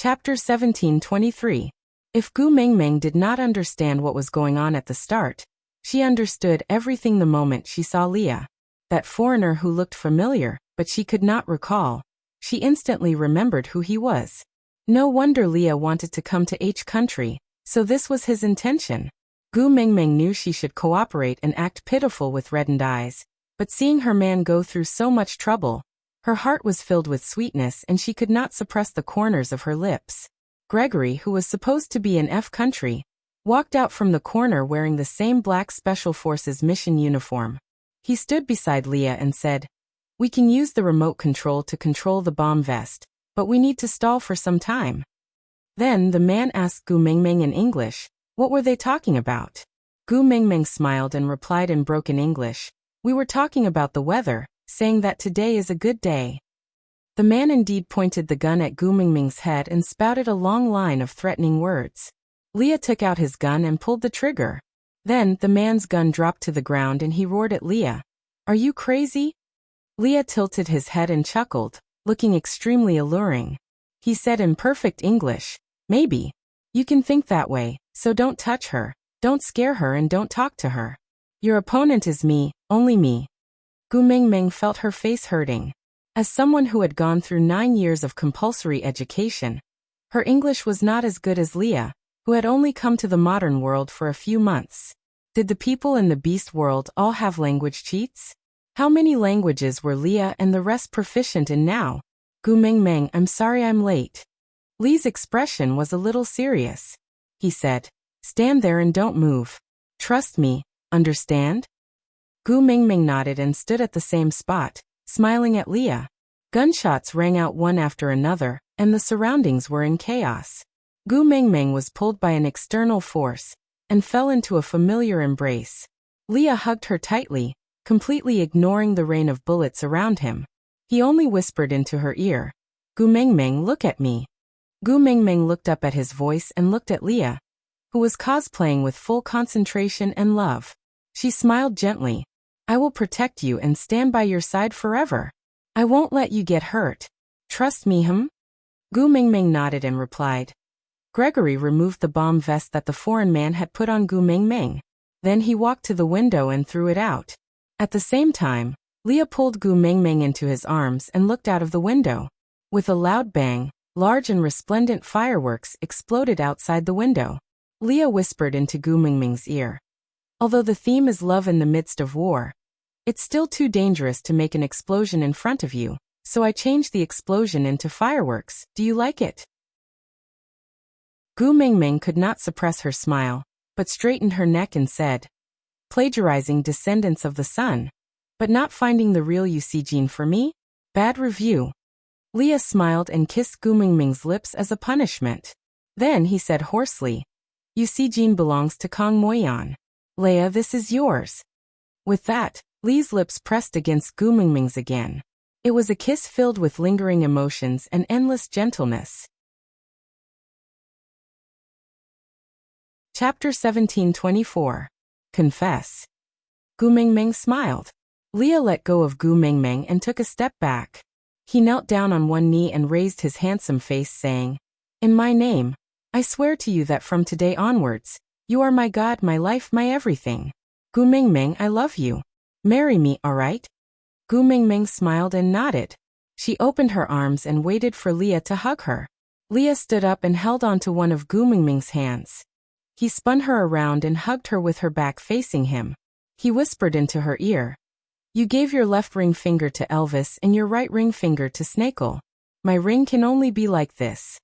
Chapter 1723. If Gu Mengmeng did not understand what was going on at the start, she understood everything the moment she saw Leah. That foreigner who looked familiar, but she could not recall. She instantly remembered who he was. No wonder Leah wanted to come to H country, so this was his intention. Gu Mengmeng knew she should cooperate and act pitiful with reddened eyes, but seeing her man go through so much trouble, her heart was filled with sweetness and she could not suppress the corners of her lips. Gregory, who was supposed to be in F country, walked out from the corner wearing the same black Special Forces mission uniform. He stood beside Leah and said, "We can use the remote control to control the bomb vest, but we need to stall for some time." Then the man asked Gu Mengmeng in English, what were they talking about? Gu Mengmeng smiled and replied in broken English, "We were talking about the weather, saying that today is a good day." The man indeed pointed the gun at Gu Mengmeng's head and spouted a long line of threatening words. Leah took out his gun and pulled the trigger. Then the man's gun dropped to the ground and he roared at Leah, "Are you crazy?" Leah tilted his head and chuckled, looking extremely alluring. He said in perfect English, "Maybe. You can think that way, so don't touch her, don't scare her and don't talk to her. Your opponent is me, only me." Gu Mengmeng felt her face hurting. As someone who had gone through 9 years of compulsory education, her English was not as good as Leah, who had only come to the modern world for a few months. Did the people in the beast world all have language cheats? How many languages were Leah and the rest proficient in now? "Gu Mengmeng, I'm sorry I'm late." Lee's expression was a little serious. He said, "Stand there and don't move. Trust me, understand?" Gu Mengmeng nodded and stood at the same spot, smiling at Leah. Gunshots rang out one after another, and the surroundings were in chaos. Gu Mengmeng was pulled by an external force, and fell into a familiar embrace. Leah hugged her tightly, completely ignoring the rain of bullets around him. He only whispered into her ear, "Gu Mengmeng, look at me." Gu Mengmeng looked up at his voice and looked at Leah, who was cosplaying with full concentration and love. She smiled gently. "I will protect you and stand by your side forever. I won't let you get hurt. Trust me, hum?" Gu Mengmeng nodded and replied. Gregory removed the bomb vest that the foreign man had put on Gu Mengmeng. Then he walked to the window and threw it out. At the same time, Leah pulled Gu Mengmeng into his arms and looked out of the window. With a loud bang, large and resplendent fireworks exploded outside the window. Leah whispered into Gu Mengmeng's ear, "Although the theme is love in the midst of war, it's still too dangerous to make an explosion in front of you, so I changed the explosion into fireworks. Do you like it?" Gu Mengmeng could not suppress her smile, but straightened her neck and said, "Plagiarizing Descendants of the Sun, but not finding the real Eugene for me? Bad review." Leah smiled and kissed Gu Mengmeng's lips as a punishment. Then he said hoarsely, "Eugene belongs to Kong Moyan. Leah, this is yours." With that, Lee's lips pressed against Gu Mengmeng's again. It was a kiss filled with lingering emotions and endless gentleness. Chapter 1724. Confess. Gu Mengmeng smiled. Leah let go of Gu Mengmeng and took a step back. He knelt down on one knee and raised his handsome face, saying, "In my name, I swear to you that from today onwards, you are my God, my life, my everything. Gu Mengmeng, I love you. Marry me, all right?" Gu Mengmeng smiled and nodded. She opened her arms and waited for Leah to hug her. Leah stood up and held onto one of Gu Mengmeng's hands. He spun her around and hugged her with her back facing him. He whispered into her ear, "You gave your left ring finger to Elvis and your right ring finger to Snakel. My ring can only be like this."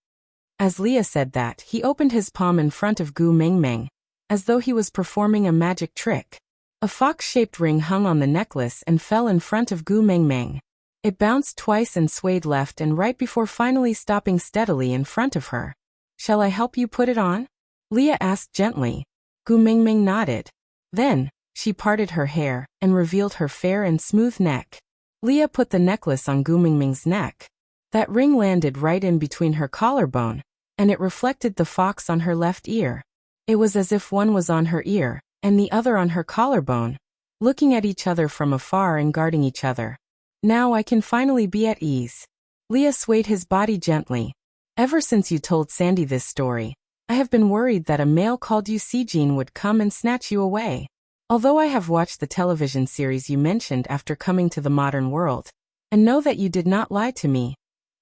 As Leah said that, he opened his palm in front of Gu Mengmeng, as though he was performing a magic trick. A fox-shaped ring hung on the necklace and fell in front of Gu Mengmeng. It bounced twice and swayed left and right before finally stopping steadily in front of her. "Shall I help you put it on?" Leah asked gently. Gu Mengmeng nodded. Then, she parted her hair and revealed her fair and smooth neck. Leah put the necklace on Gu Mengmeng's neck. That ring landed right in between her collarbone, and it reflected the fox on her left ear. It was as if one was on her ear, and the other on her collarbone, looking at each other from afar and guarding each other. "Now I can finally be at ease." Leah swayed his body gently. Ever since you told Sandy this story, I have been worried that a male called you Sijin would come and snatch you away. Although I have watched the television series you mentioned after coming to the modern world, and know that you did not lie to me,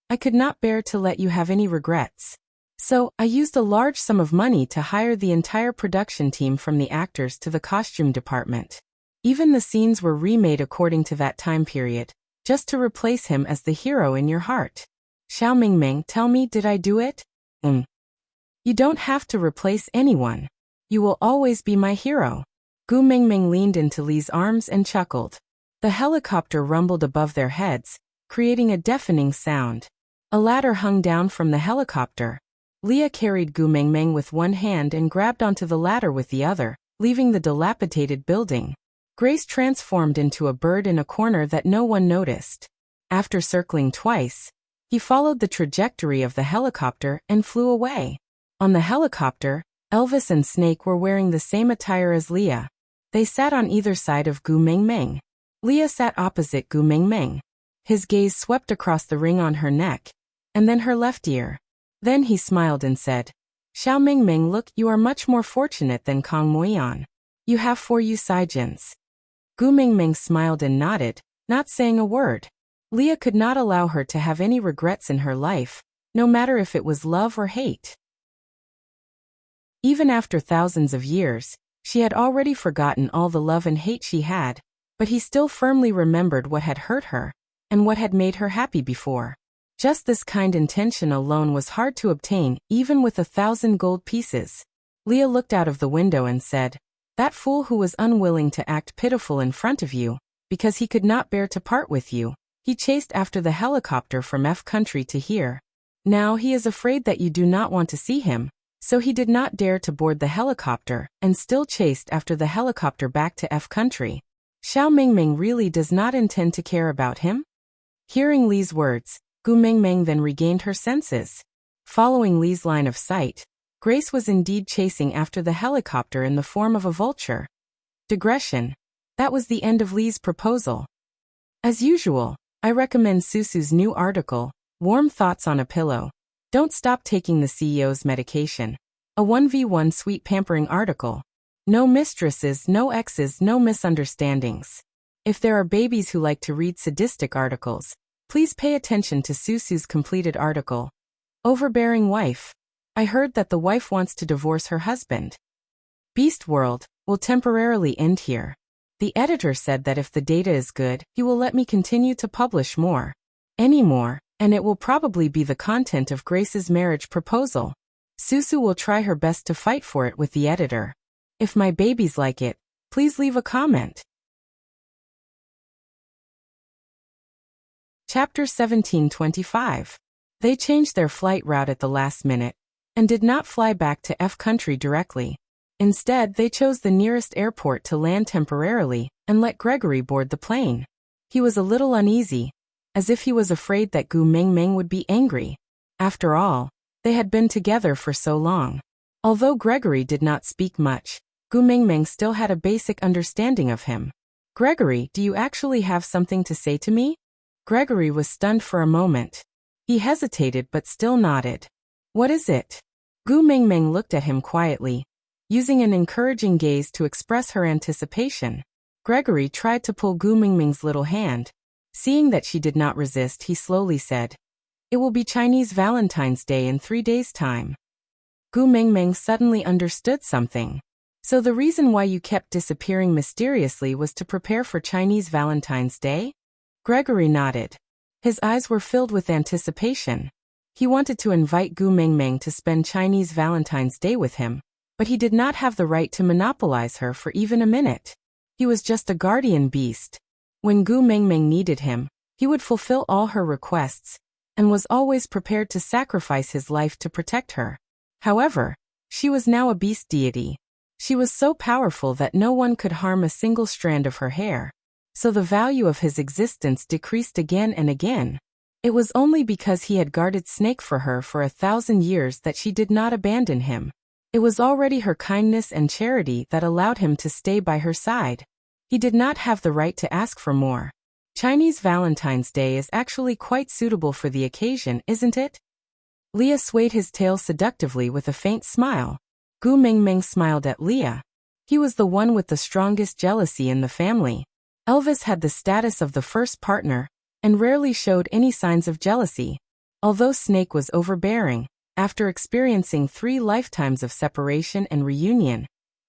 I could not bear to let you have any regrets. So, I used a large sum of money to hire the entire production team from the actors to the costume department. Even the scenes were remade according to that time period, just to replace him as the hero in your heart. Xiao Mingming, tell me, did I do it? You don't have to replace anyone. You will always be my hero. Gu Mingming leaned into Li's arms and chuckled. The helicopter rumbled above their heads, creating a deafening sound. A ladder hung down from the helicopter. Leah carried Gu Mingming with one hand and grabbed onto the ladder with the other, leaving the dilapidated building. Grace transformed into a bird in a corner that no one noticed. After circling twice, he followed the trajectory of the helicopter and flew away. On the helicopter, Elvis and Snake were wearing the same attire as Leah. They sat on either side of Gu Mingming. Leah sat opposite Gu Mingming. His gaze swept across the ring on her neck, and then her left ear. Then he smiled and said, Xiao Mingming, look, you are much more fortunate than Kong Moyan. You have 4 Saijins. Gu Mingming smiled and nodded, not saying a word. Leah could not allow her to have any regrets in her life, no matter if it was love or hate. Even after thousands of years, she had already forgotten all the love and hate she had, but he still firmly remembered what had hurt her, and what had made her happy before. Just this kind intention alone was hard to obtain, even with 1,000 gold pieces. Leah looked out of the window and said, that fool who was unwilling to act pitiful in front of you, because he could not bear to part with you, he chased after the helicopter from F country to here. Now he is afraid that you do not want to see him, so he did not dare to board the helicopter, and still chased after the helicopter back to F country. Xiao Mingming really does not intend to care about him? Hearing Li's words, Gu Mingming then regained her senses. Following Li's line of sight, Grace was indeed chasing after the helicopter in the form of a vulture. Digression. That was the end of Li's proposal. As usual, I recommend Susu's new article, Warm Thoughts on a Pillow. Don't stop taking the CEO's medication. A 1v1 sweet pampering article. No mistresses, no exes, no misunderstandings. If there are babies who like to read sadistic articles, please pay attention to Susu's completed article. Overbearing wife. I heard that the wife wants to divorce her husband. Beast World will temporarily end here. The editor said that if the data is good, he will let me continue to publish more. Any more, and it will probably be the content of Grace's marriage proposal. Susu will try her best to fight for it with the editor. If my babies like it, please leave a comment. Chapter 1725. They changed their flight route at the last minute, and did not fly back to F country directly. Instead, they chose the nearest airport to land temporarily, and let Gregory board the plane. He was a little uneasy, as if he was afraid that Gu Mingming would be angry. After all, they had been together for so long. Although Gregory did not speak much, Gu Mingming still had a basic understanding of him. Gregory, do you actually have something to say to me? Gregory was stunned for a moment. He hesitated but still nodded. What is it? Gu Mingming looked at him quietly, using an encouraging gaze to express her anticipation. Gregory tried to pull Gu Mingming's little hand. Seeing that she did not resist, he slowly said, It will be Chinese Valentine's Day in 3 days' time. Gu Mingming suddenly understood something. So the reason why you kept disappearing mysteriously was to prepare for Chinese Valentine's Day? Gregory nodded. His eyes were filled with anticipation. He wanted to invite Gu Mingming to spend Chinese Valentine's Day with him, but he did not have the right to monopolize her for even a minute. He was just a guardian beast. When Gu Mingming needed him, he would fulfill all her requests, and was always prepared to sacrifice his life to protect her. However, she was now a beast deity. She was so powerful that no one could harm a single strand of her hair. So the value of his existence decreased again and again. It was only because he had guarded Snake for her for 1,000 years that she did not abandon him. It was already her kindness and charity that allowed him to stay by her side. He did not have the right to ask for more. Chinese Valentine's Day is actually quite suitable for the occasion, isn't it? Leah swayed his tail seductively with a faint smile. Gu Mingming smiled at Leah. He was the one with the strongest jealousy in the family. Elvis had the status of the first partner, and rarely showed any signs of jealousy. Although Snake was overbearing, after experiencing 3 lifetimes of separation and reunion,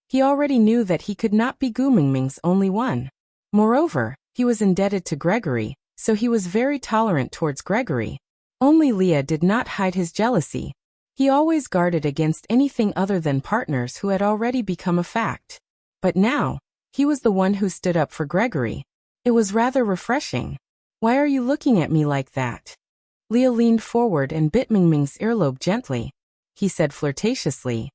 he already knew that he could not be Gu Mingming's only one. Moreover, he was indebted to Gregory, so he was very tolerant towards Gregory. Only Leah did not hide his jealousy. He always guarded against anything other than partners who had already become a fact. But now, he was the one who stood up for Gregory. It was rather refreshing. "Why are you looking at me like that?" Leah leaned forward and bit Mingming's earlobe gently. He said flirtatiously,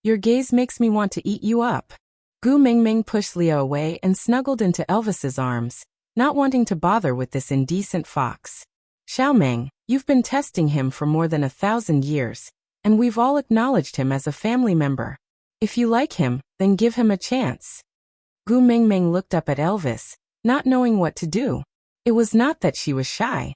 "Your gaze makes me want to eat you up." Gu Mingming pushed Leah away and snuggled into Elvis's arms, not wanting to bother with this indecent fox. "Xiaomeng, you've been testing him for more than 1,000 years, and we've all acknowledged him as a family member. If you like him, then give him a chance." Gu Mingming looked up at Elvis, not knowing what to do. It was not that she was shy.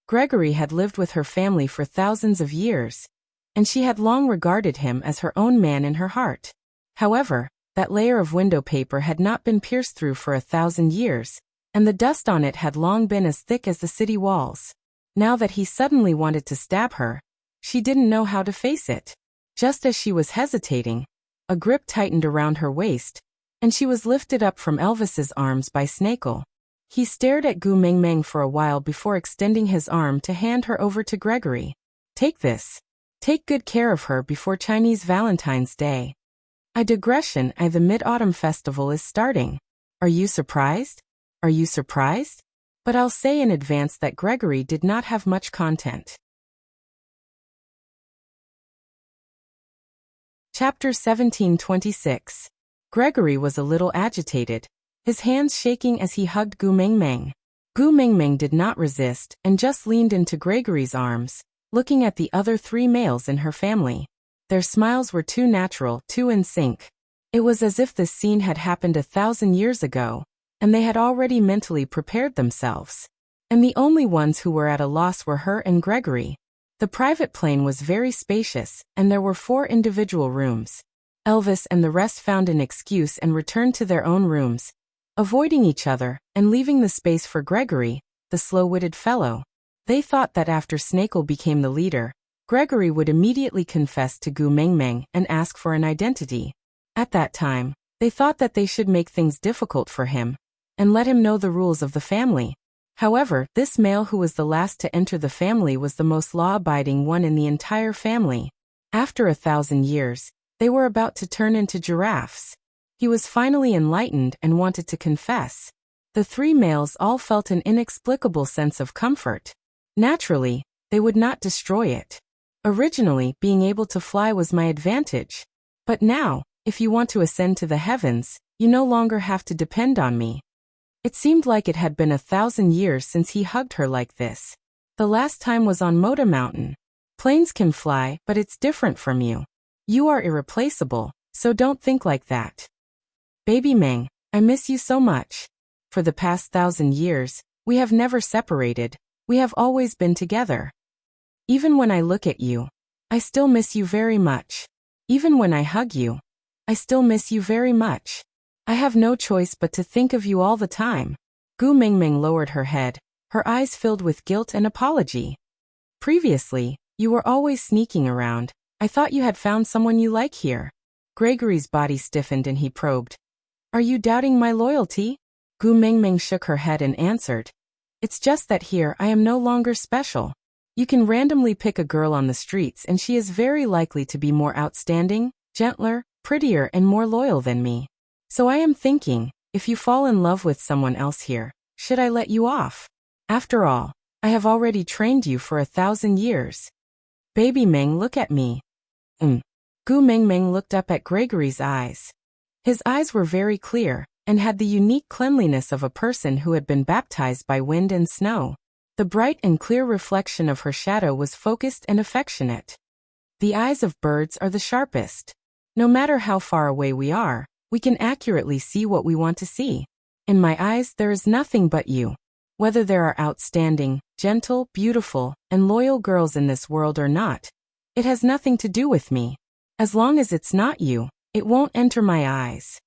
Gregory had lived with her family for thousands of years, and she had long regarded him as her own man in her heart. However, that layer of window paper had not been pierced through for 1,000 years, and the dust on it had long been as thick as the city walls. Now that he suddenly wanted to stab her, she didn't know how to face it. Just as she was hesitating, a grip tightened around her waist, and she was lifted up from Elvis's arms by Snakel. He stared at Gu Mingming for a while before extending his arm to hand her over to Gregory. "Take this. Take good care of her before Chinese Valentine's Day." The Mid-Autumn Festival is starting. Are you surprised? Are you surprised? But I'll say in advance that Gregory did not have much content. Chapter 1726. Gregory was a little agitated, his hands shaking as he hugged Gu Mingming. Gu Mingming did not resist and just leaned into Gregory's arms, looking at the other 3 males in her family. Their smiles were too natural, too in sync. It was as if this scene had happened 1,000 years ago, and they had already mentally prepared themselves. And the only ones who were at a loss were her and Gregory. The private plane was very spacious, and there were 4 individual rooms. Elvis and the rest found an excuse and returned to their own rooms, avoiding each other and leaving the space for Gregory, the slow-witted fellow. They thought that after Snakel became the leader, Gregory would immediately confess to Gu Mingming and ask for an identity. At that time, they thought that they should make things difficult for him and let him know the rules of the family. However, this male who was the last to enter the family was the most law-abiding one in the entire family. After 1,000 years, they were about to turn into giraffes. He was finally enlightened and wanted to confess. The 3 males all felt an inexplicable sense of comfort. Naturally, they would not destroy it. Originally, being able to fly was my advantage. But now, if you want to ascend to the heavens, you no longer have to depend on me. It seemed like it had been 1,000 years since he hugged her like this. The last time was on Moda Mountain. Planes can fly, but it's different from you. You are irreplaceable, so don't think like that. Baby Meng, I miss you so much. For the past 1,000 years, we have never separated, we have always been together. Even when I look at you, I still miss you very much. Even when I hug you, I still miss you very much. I have no choice but to think of you all the time. Gu Mingming lowered her head, her eyes filled with guilt and apology. Previously, you were always sneaking around. I thought you had found someone you like here. Gregory's body stiffened and he probed. Are you doubting my loyalty? Gu Mingming shook her head and answered. It's just that here I am no longer special. You can randomly pick a girl on the streets and she is very likely to be more outstanding, gentler, prettier and more loyal than me. So I am thinking, if you fall in love with someone else here, should I let you off? After all, I have already trained you for 1,000 years. Baby Meng, look at me. Gu Mingming looked up at Gregory's eyes. His eyes were very clear, and had the unique cleanliness of a person who had been baptized by wind and snow. The bright and clear reflection of her shadow was focused and affectionate. The eyes of birds are the sharpest. No matter how far away we are, we can accurately see what we want to see. In my eyes there is nothing but you. Whether there are outstanding, gentle, beautiful, and loyal girls in this world or not, it has nothing to do with me. As long as it's not you, it won't enter my eyes.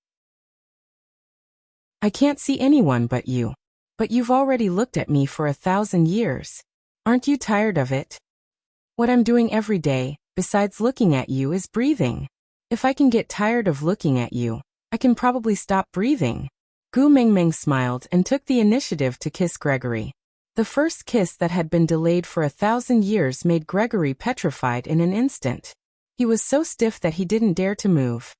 I can't see anyone but you. But you've already looked at me for 1,000 years. Aren't you tired of it? What I'm doing every day, besides looking at you, is breathing. If I can get tired of looking at you, I can probably stop breathing. Gu Mingming smiled and took the initiative to kiss Gregory. The first kiss that had been delayed for 1,000 years made Gregory petrified in an instant. He was so stiff that he didn't dare to move.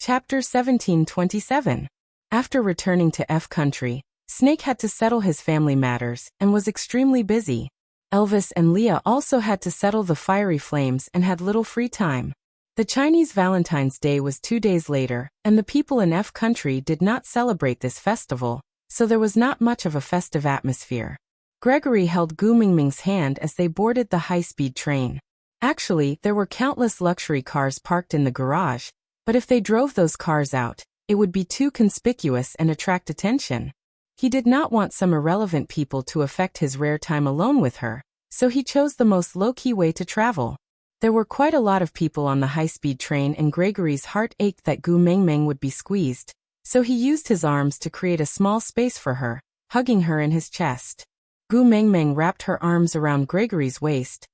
Chapter 1727. After returning to F country, Snake had to settle his family matters and was extremely busy. Elvis and Leah also had to settle the fiery flames and had little free time. The Chinese Valentine's Day was 2 days later, and the people in F country did not celebrate this festival, so there was not much of a festive atmosphere. Gregory held Gu Mingming's hand as they boarded the high-speed train. Actually, there were countless luxury cars parked in the garage, but if they drove those cars out, it would be too conspicuous and attract attention. He did not want some irrelevant people to affect his rare time alone with her, so he chose the most low-key way to travel. There were quite a lot of people on the high-speed train, and Gregory's heart ached that Gu Mingming would be squeezed, so he used his arms to create a small space for her, hugging her in his chest. Gu Mingming wrapped her arms around Gregory's waist,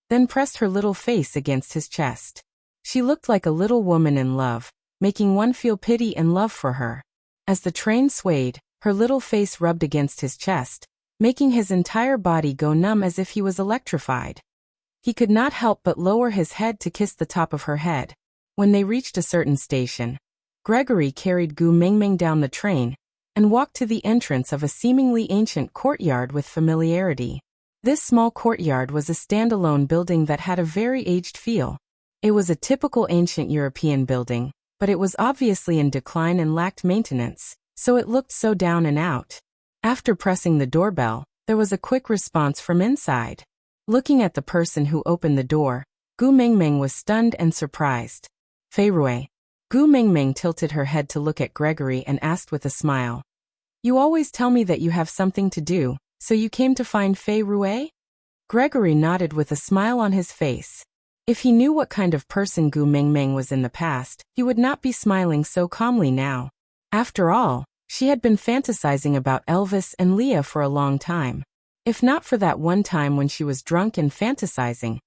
then pressed her little face against his chest. She looked like a little woman in love, making one feel pity and love for her. As the train swayed, her little face rubbed against his chest, making his entire body go numb as if he was electrified. He could not help but lower his head to kiss the top of her head. When they reached a certain station, Gregory carried Gu Mingming down the train and walked to the entrance of a seemingly ancient courtyard with familiarity. This small courtyard was a standalone building that had a very aged feel. It was a typical ancient European building, but it was obviously in decline and lacked maintenance, so it looked so down and out. After pressing the doorbell, there was a quick response from inside. Looking at the person who opened the door, Gu Mingming was stunned and surprised. Fei Rui. Gu Mingming tilted her head to look at Gregory and asked with a smile. You always tell me that you have something to do, so you came to find Fei Rui? Gregory nodded with a smile on his face. If he knew what kind of person Gu Mingming was in the past, he would not be smiling so calmly now. After all, she had been fantasizing about Elvis and Leah for a long time. If not for that one time when she was drunk and fantasizing,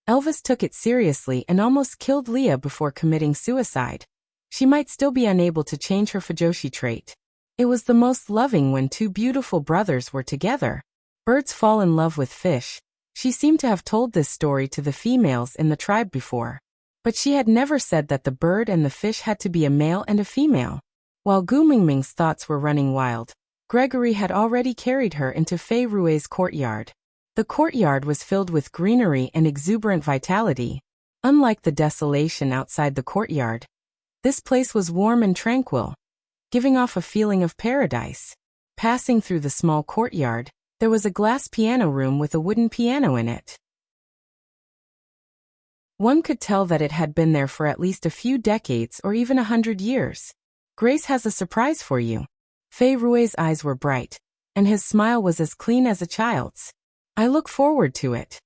Elvis took it seriously and almost killed Leah before committing suicide. She might still be unable to change her Fujoshi trait. It was the most loving when two beautiful brothers were together. Birds fall in love with fish. She seemed to have told this story to the females in the tribe before. But she had never said that the bird and the fish had to be a male and a female. While Gu Mingming's thoughts were running wild, Gregory had already carried her into Fei Rui's courtyard. The courtyard was filled with greenery and exuberant vitality. Unlike the desolation outside the courtyard, this place was warm and tranquil, giving off a feeling of paradise. Passing through the small courtyard, there was a glass piano room with a wooden piano in it. One could tell that it had been there for at least a few decades or even 100 years. Grace has a surprise for you. Fei Rui's eyes were bright, and his smile was as clean as a child's. I look forward to it.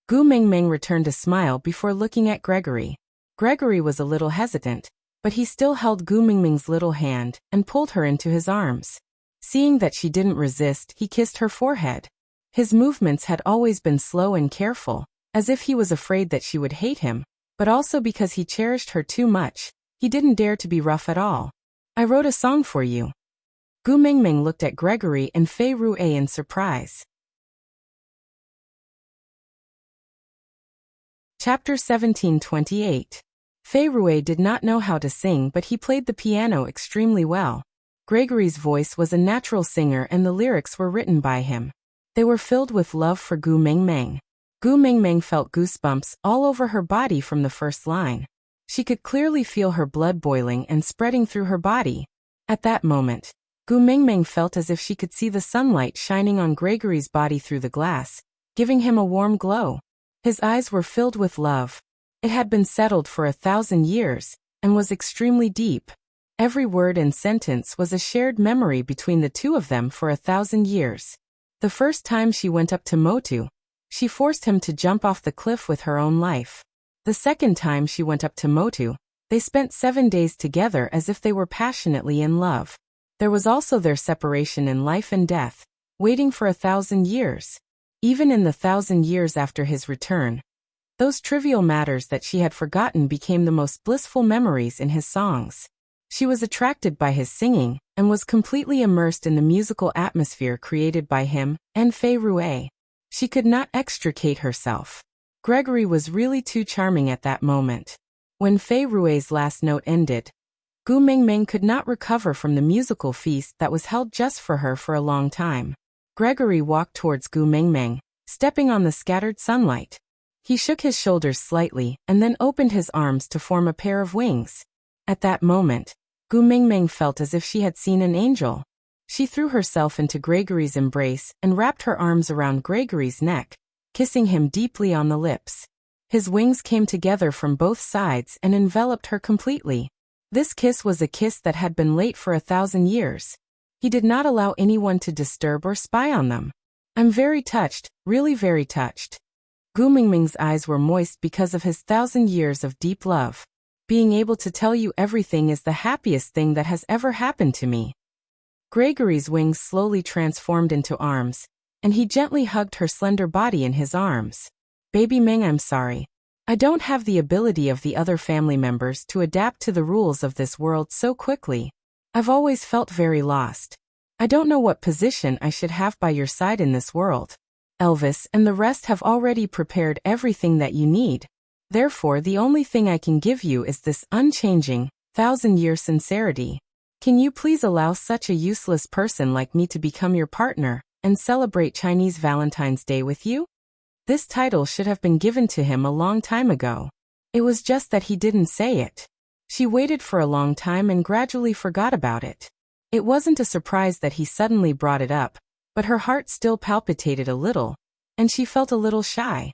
Gu Mingming returned a smile before looking at Gregory. Gregory was a little hesitant, but he still held Gu Mingming's little hand and pulled her into his arms. Seeing that she didn't resist, he kissed her forehead. His movements had always been slow and careful, as if he was afraid that she would hate him, but also because he cherished her too much. He didn't dare to be rough at all. I wrote a song for you. Gu Mingming looked at Gregory and Fei Rui in surprise. Chapter 1728. Fei Rui did not know how to sing, but he played the piano extremely well. Gregory's voice was a natural singer and the lyrics were written by him. They were filled with love for Gu Mingming. Gu Mingming felt goosebumps all over her body from the first line. She could clearly feel her blood boiling and spreading through her body. At that moment, Gu Mingming felt as if she could see the sunlight shining on Gregory's body through the glass, giving him a warm glow. His eyes were filled with love. It had been settled for 1,000 years, and was extremely deep. Every word and sentence was a shared memory between the two of them for 1,000 years. The first time she went up to Motu, she forced him to jump off the cliff with her own life. The second time she went up to Motu, they spent 7 days together as if they were passionately in love. There was also their separation in life and death, waiting for 1,000 years. Even in the 1,000 years after his return, those trivial matters that she had forgotten became the most blissful memories in his songs. She was attracted by his singing, and was completely immersed in the musical atmosphere created by him and Fei Rue. She could not extricate herself. Gregory was really too charming at that moment. When Fei Rue's last note ended, Gu Mingming could not recover from the musical feast that was held just for her for a long time. Gregory walked towards Gu Mingming, stepping on the scattered sunlight. He shook his shoulders slightly and then opened his arms to form a pair of wings. At that moment, Gu Mingming felt as if she had seen an angel. She threw herself into Gregory's embrace and wrapped her arms around Gregory's neck, kissing him deeply on the lips. His wings came together from both sides and enveloped her completely. This kiss was a kiss that had been late for 1,000 years. He did not allow anyone to disturb or spy on them. I'm very touched, really very touched. Gu Mingming's eyes were moist because of his 1,000 years of deep love. Being able to tell you everything is the happiest thing that has ever happened to me. Gregory's wings slowly transformed into arms, and he gently hugged her slender body in his arms. Baby Ming, I'm sorry. I don't have the ability of the other family members to adapt to the rules of this world so quickly. I've always felt very lost. I don't know what position I should have by your side in this world. Elvis and the rest have already prepared everything that you need. Therefore, the only thing I can give you is this unchanging, 1,000-year sincerity. Can you please allow such a useless person like me to become your partner and celebrate Chinese Valentine's Day with you? This title should have been given to him a long time ago. It was just that he didn't say it. She waited for a long time and gradually forgot about it. It wasn't a surprise that he suddenly brought it up, but her heart still palpitated a little, and she felt a little shy.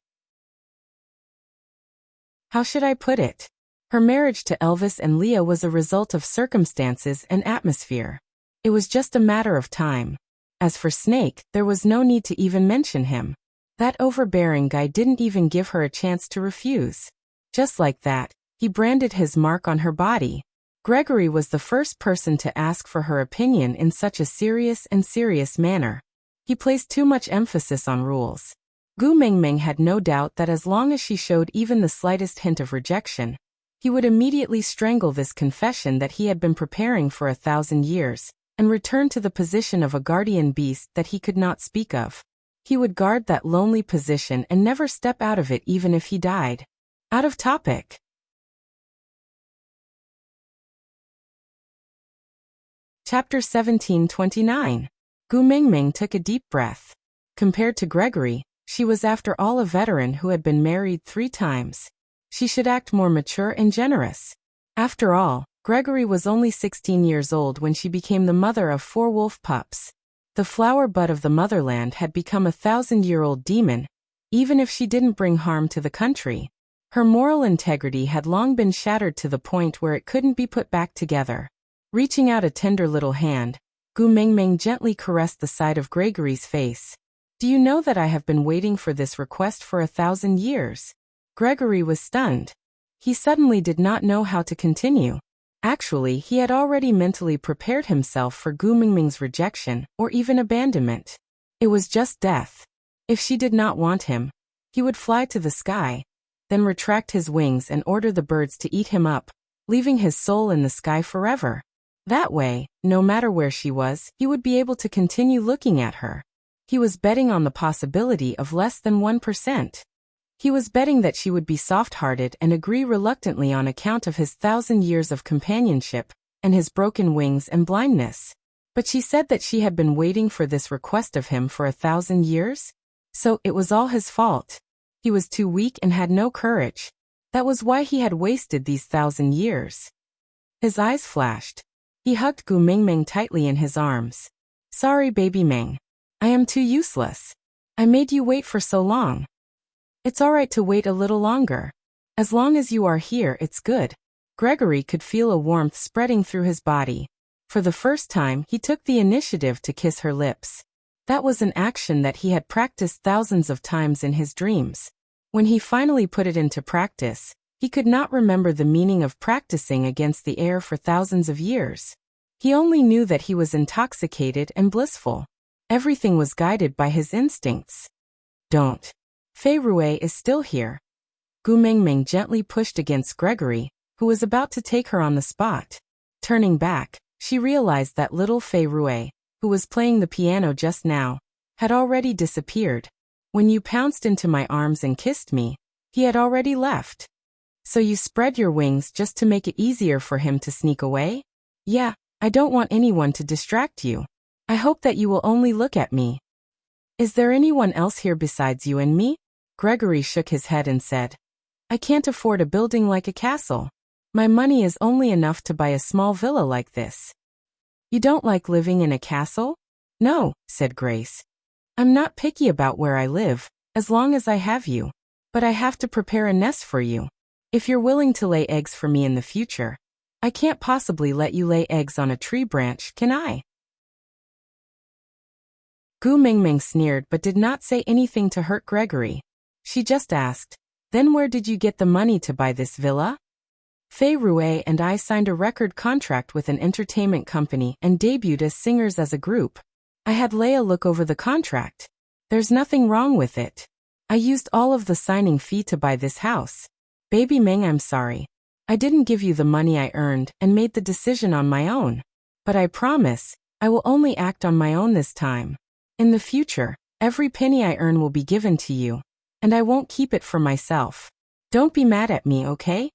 How should I put it? Her marriage to Elvis and Leah was a result of circumstances and atmosphere. It was just a matter of time. As for Snake, there was no need to even mention him. That overbearing guy didn't even give her a chance to refuse. Just like that, he branded his mark on her body. Gregory was the first person to ask for her opinion in such a serious manner. He placed too much emphasis on rules. Gu Mingming had no doubt that as long as she showed even the slightest hint of rejection, he would immediately strangle this confession that he had been preparing for 1,000 years, and return to the position of a guardian beast that he could not speak of. He would guard that lonely position and never step out of it even if he died. Out of topic. Chapter 1729. Gu Mingming took a deep breath. Compared to Gregory, she was after all a veteran who had been married 3 times. She should act more mature and generous. After all, Gregory was only 16 years old when she became the mother of 4 wolf pups. The flower bud of the motherland had become a 1,000-year-old demon, even if she didn't bring harm to the country. Her moral integrity had long been shattered to the point where it couldn't be put back together. Reaching out a tender little hand, Gu Mingming gently caressed the side of Gregory's face. Do you know that I have been waiting for this request for 1,000 years? Gregory was stunned. He suddenly did not know how to continue. Actually, he had already mentally prepared himself for Gu Mingming's rejection or even abandonment. It was just death. If she did not want him, he would fly to the sky, then retract his wings and order the birds to eat him up, leaving his soul in the sky forever. That way, no matter where she was, he would be able to continue looking at her. He was betting on the possibility of less than 1%. He was betting that she would be soft-hearted and agree reluctantly on account of his 1,000 years of companionship and his broken wings and blindness. But she said that she had been waiting for this request of him for 1,000 years? So it was all his fault. He was too weak and had no courage. That was why he had wasted these 1,000 years. His eyes flashed. He hugged Gu Mingming tightly in his arms. Sorry, baby Ming. I am too useless. I made you wait for so long. It's all right to wait a little longer. As long as you are here, it's good. Gregory could feel a warmth spreading through his body. For the first time, he took the initiative to kiss her lips. That was an action that he had practiced thousands of times in his dreams. When he finally put it into practice, he could not remember the meaning of practicing against the air for thousands of years. He only knew that he was intoxicated and blissful. Everything was guided by his instincts. Don't. Fei Rui is still here. Gu Mingming gently pushed against Gregory, who was about to take her on the spot. Turning back, she realized that little Fei Rui, who was playing the piano just now, had already disappeared. When you pounced into my arms and kissed me, he had already left. So you spread your wings just to make it easier for him to sneak away? Yeah, I don't want anyone to distract you. I hope that you will only look at me. Is there anyone else here besides you and me? Gregory shook his head and said, I can't afford a building like a castle. My money is only enough to buy a small villa like this. You don't like living in a castle? No, said Grace. I'm not picky about where I live, as long as I have you. But I have to prepare a nest for you. If you're willing to lay eggs for me in the future, I can't possibly let you lay eggs on a tree branch, can I? Gu Mingming sneered but did not say anything to hurt Gregory. She just asked, Then where did you get the money to buy this villa? Fei Rui and I signed a record contract with an entertainment company and debuted as singers as a group. I had Leia look over the contract. There's nothing wrong with it. I used all of the signing fee to buy this house. Baby Meng, I'm sorry. I didn't give you the money I earned and made the decision on my own. But I promise, I will only act on my own this time. In the future, every penny I earn will be given to you, and I won't keep it for myself. Don't be mad at me, okay?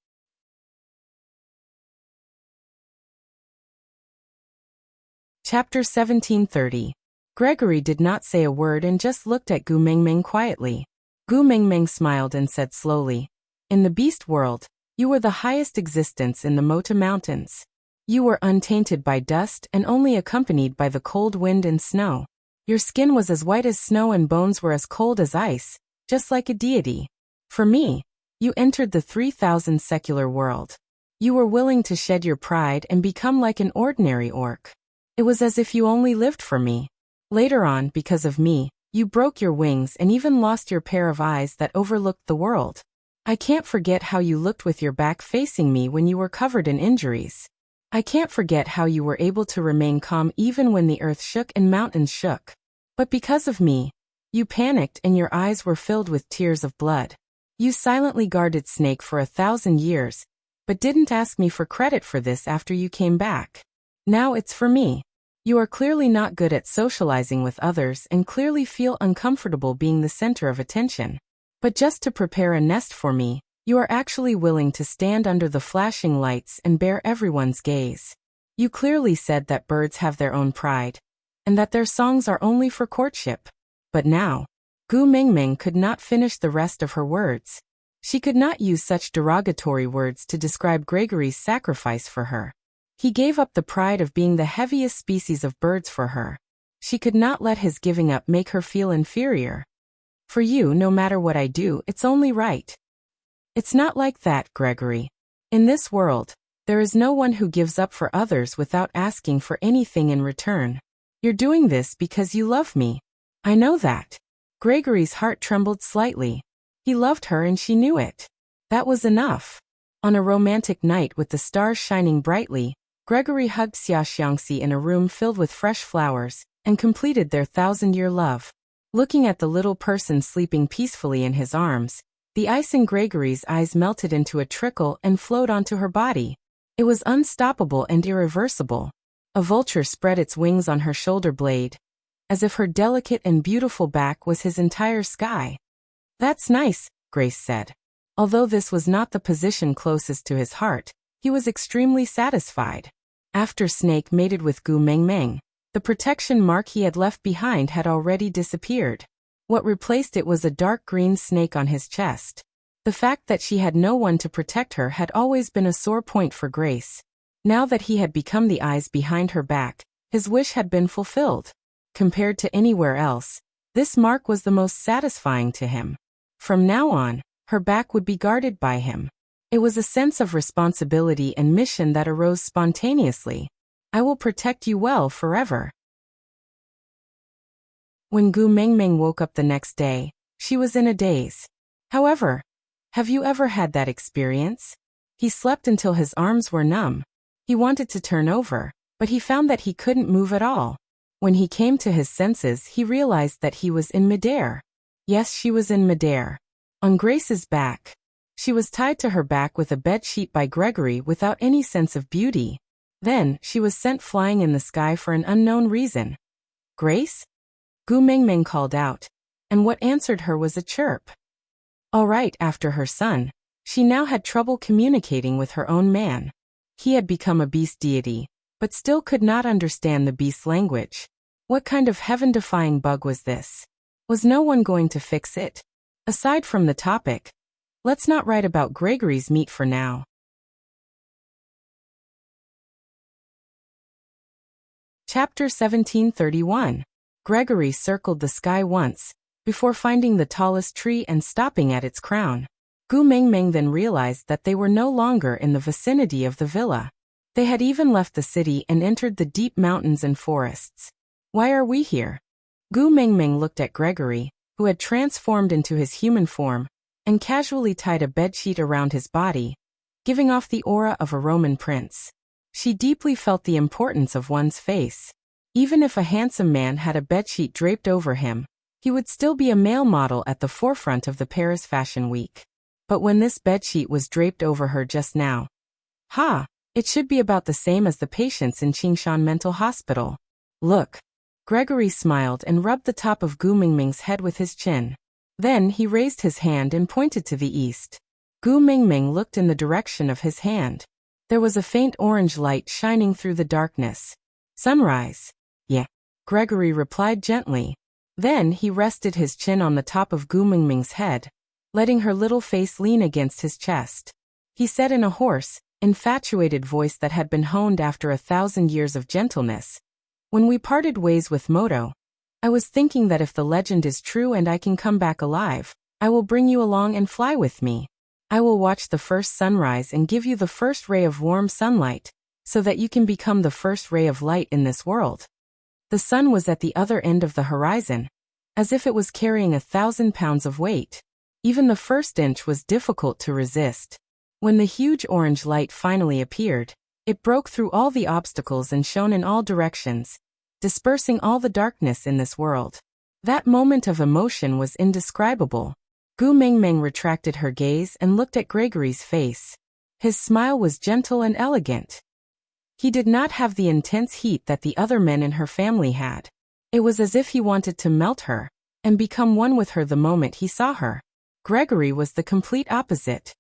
Chapter 1730. Gregory did not say a word and just looked at Gu Mingming quietly. Gu Mingming smiled and said slowly, In the beast world, you were the highest existence in the Mota Mountains. You were untainted by dust and only accompanied by the cold wind and snow. Your skin was as white as snow and bones were as cold as ice, just like a deity. For me, you entered the 3,000 secular world. You were willing to shed your pride and become like an ordinary orc. It was as if you only lived for me. Later on, because of me, you broke your wings and even lost your pair of eyes that overlooked the world. I can't forget how you looked with your back facing me when you were covered in injuries. I can't forget how you were able to remain calm even when the earth shook and mountains shook. But because of me, you panicked and your eyes were filled with tears of blood. You silently guarded Snake for 1,000 years, but didn't ask me for credit for this after you came back. Now it's for me. You are clearly not good at socializing with others and clearly feel uncomfortable being the center of attention. But just to prepare a nest for me, you are actually willing to stand under the flashing lights and bear everyone's gaze. You clearly said that birds have their own pride, and that their songs are only for courtship. But now, Gu Mingming could not finish the rest of her words. She could not use such derogatory words to describe Gregory's sacrifice for her. He gave up the pride of being the heaviest species of birds for her. She could not let his giving up make her feel inferior. For you, no matter what I do, it's only right. It's not like that, Gregory. In this world, there is no one who gives up for others without asking for anything in return. You're doing this because you love me. I know that. Gregory's heart trembled slightly. He loved her and she knew it. That was enough. On a romantic night with the stars shining brightly, Gregory hugged Xia Xiangxi in a room filled with fresh flowers, and completed their 1,000-year love. Looking at the little person sleeping peacefully in his arms, the ice in Gregory's eyes melted into a trickle and flowed onto her body. It was unstoppable and irreversible. A vulture spread its wings on her shoulder blade, as if her delicate and beautiful back was his entire sky. That's nice, Grace said. Although this was not the position closest to his heart, he was extremely satisfied. After Snake mated with Gu Mingming, the protection mark he had left behind had already disappeared. What replaced it was a dark green snake on his chest. The fact that she had no one to protect her had always been a sore point for Grace. Now that he had become the eyes behind her back, his wish had been fulfilled. Compared to anywhere else, this mark was the most satisfying to him. From now on, her back would be guarded by him. It was a sense of responsibility and mission that arose spontaneously. I will protect you well forever. When Gu Mengmeng woke up the next day, she was in a daze. However, have you ever had that experience? He slept until his arms were numb. He wanted to turn over, but he found that he couldn't move at all. When he came to his senses, he realized that he was in midair. Yes, she was in midair. On Grace's back. She was tied to her back with a bedsheet by Gregory without any sense of beauty. Then, she was sent flying in the sky for an unknown reason. Grace? Gu Mengmeng called out, and what answered her was a chirp. All right, after her son, she now had trouble communicating with her own man. He had become a beast deity, but still could not understand the beast language. What kind of heaven-defying bug was this? Was no one going to fix it? Aside from the topic, let's not write about Gregory's meat for now. Chapter 1731. Gregory circled the sky once, before finding the tallest tree and stopping at its crown. Gu Mengmeng then realized that they were no longer in the vicinity of the villa. They had even left the city and entered the deep mountains and forests. Why are we here? Gu Mengmeng looked at Gregory, who had transformed into his human form, and casually tied a bedsheet around his body, giving off the aura of a Roman prince. She deeply felt the importance of one's face. Even if a handsome man had a bedsheet draped over him, he would still be a male model at the forefront of the Paris Fashion Week. But when this bedsheet was draped over her just now, it should be about the same as the patients in Qingshan Mental Hospital. Look. Gregory smiled and rubbed the top of Gu Mengmeng's head with his chin. Then he raised his hand and pointed to the east. Gu Mengmeng looked in the direction of his hand. There was a faint orange light shining through the darkness. Sunrise. Yeah. Gregory replied gently. Then he rested his chin on the top of Gu Mengmeng's head, letting her little face lean against his chest. He said in a hoarse, infatuated voice that had been honed after 1,000 years of gentleness, "When we parted ways with Moto, I was thinking that if the legend is true and I can come back alive, I will bring you along and fly with me. I will watch the first sunrise and give you the first ray of warm sunlight, so that you can become the first ray of light in this world." The sun was at the other end of the horizon, as if it was carrying 1,000 pounds of weight. Even the first inch was difficult to resist. When the huge orange light finally appeared, it broke through all the obstacles and shone in all directions, dispersing all the darkness in this world. That moment of emotion was indescribable. Gu Mengmeng retracted her gaze and looked at Gregory's face. His smile was gentle and elegant. He did not have the intense heat that the other men in her family had. It was as if he wanted to melt her and become one with her the moment he saw her. Gregory was the complete opposite.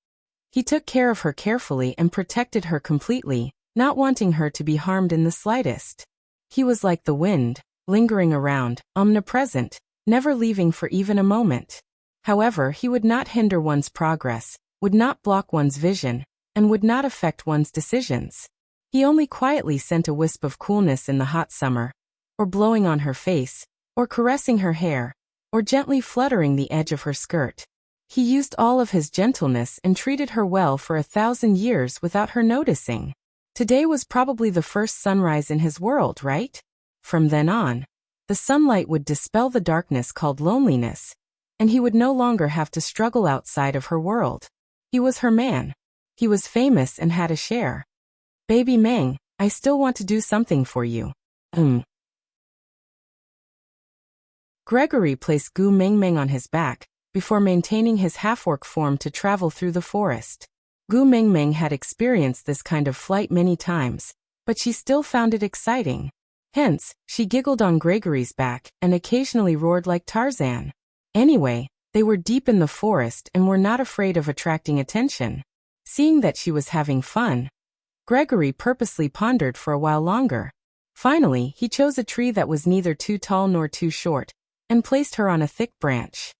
He took care of her carefully and protected her completely, not wanting her to be harmed in the slightest. He was like the wind, lingering around, omnipresent, never leaving for even a moment. However, he would not hinder one's progress, would not block one's vision, and would not affect one's decisions. He only quietly sent a wisp of coolness in the hot summer, or blowing on her face, or caressing her hair, or gently fluttering the edge of her skirt. He used all of his gentleness and treated her well for 1,000 years without her noticing. Today was probably the first sunrise in his world, right? From then on, the sunlight would dispel the darkness called loneliness, and he would no longer have to struggle outside of her world. He was her man. He was famous and had a share. Baby Meng, I still want to do something for you. Gregory placed Gu Mengmeng on his back, before maintaining his half-orc form to travel through the forest. Gu Mengmeng had experienced this kind of flight many times, but she still found it exciting. Hence, she giggled on Gregory's back and occasionally roared like Tarzan. Anyway, they were deep in the forest and were not afraid of attracting attention. Seeing that she was having fun, Gregory purposely pondered for a while longer. Finally, he chose a tree that was neither too tall nor too short, and placed her on a thick branch.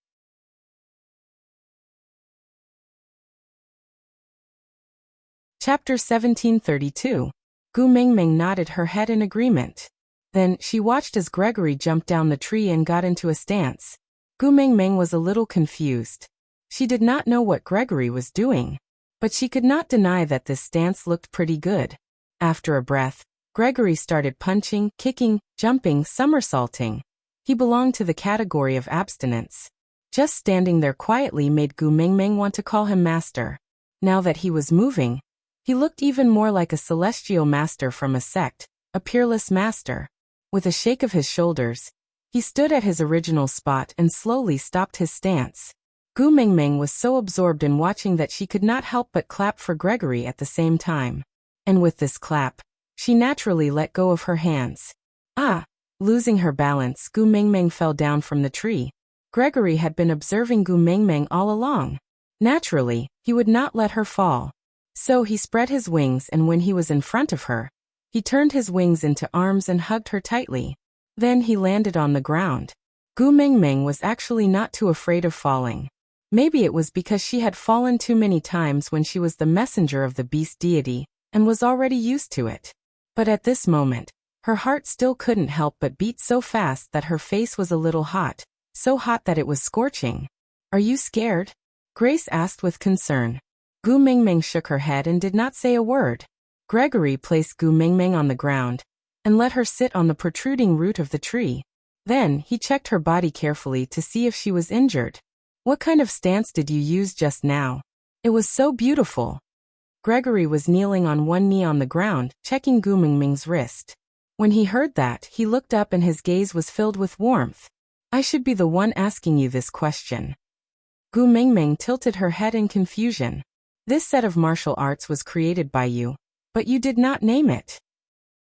Chapter 1732. Gu Mengmeng nodded her head in agreement. Then, she watched as Gregory jumped down the tree and got into a stance. Gu Mengmeng was a little confused. She did not know what Gregory was doing. But she could not deny that this stance looked pretty good. After a breath, Gregory started punching, kicking, jumping, somersaulting. He belonged to the category of abstinence. Just standing there quietly made Gu Mingming want to call him master. Now that he was moving, he looked even more like a celestial master from a sect, a peerless master. With a shake of his shoulders, he stood at his original spot and slowly stopped his stance. Gu Mingming was so absorbed in watching that she could not help but clap for Gregory at the same time. And with this clap, she naturally let go of her hands. Ah! Losing her balance, Gu Mingming fell down from the tree. Gregory had been observing Gu Mingming all along. Naturally, he would not let her fall. So he spread his wings, and when he was in front of her, he turned his wings into arms and hugged her tightly. Then he landed on the ground. Gu Mingming was actually not too afraid of falling. Maybe it was because she had fallen too many times when she was the messenger of the beast deity, and was already used to it. But at this moment, her heart still couldn't help but beat so fast that her face was a little hot, so hot that it was scorching. "Are you scared?" Grace asked with concern. Gu Mingming shook her head and did not say a word. Gregory placed Gu Mingming on the ground and let her sit on the protruding root of the tree. Then he checked her body carefully to see if she was injured. "What kind of stance did you use just now? It was so beautiful." Gregory was kneeling on one knee on the ground, checking Gu Mingming's wrist. When he heard that, he looked up and his gaze was filled with warmth. "I should be the one asking you this question." Gu Mingming tilted her head in confusion. "This set of martial arts was created by you, but you did not name it."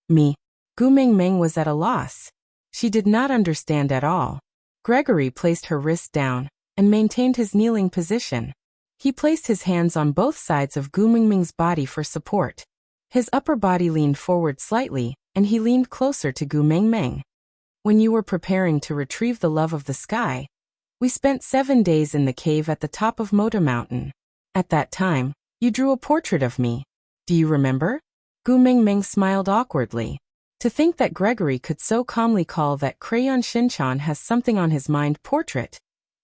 "Me?" Gu Mingming was at a loss. She did not understand at all. Gregory placed her wrist down and maintained his kneeling position. He placed his hands on both sides of Gu Mingming's body for support. His upper body leaned forward slightly, and he leaned closer to Gu Mingming. "When you were preparing to retrieve the love of the sky, we spent 7 days in the cave at the top of Mota Mountain. At that time, you drew a portrait of me. Do you remember?" Gu Mingming smiled awkwardly. To think that Gregory could so calmly call that crayon Shinchan has something on his mind portrait.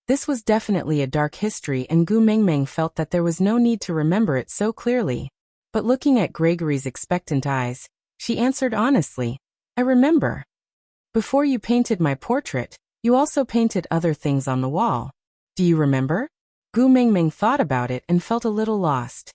This was definitely a dark history, and Gu Mingming felt that there was no need to remember it so clearly. But looking at Gregory's expectant eyes, she answered honestly, "I remember. Before you painted my portrait, you also painted other things on the wall. Do you remember?" Gu Mingming thought about it and felt a little lost.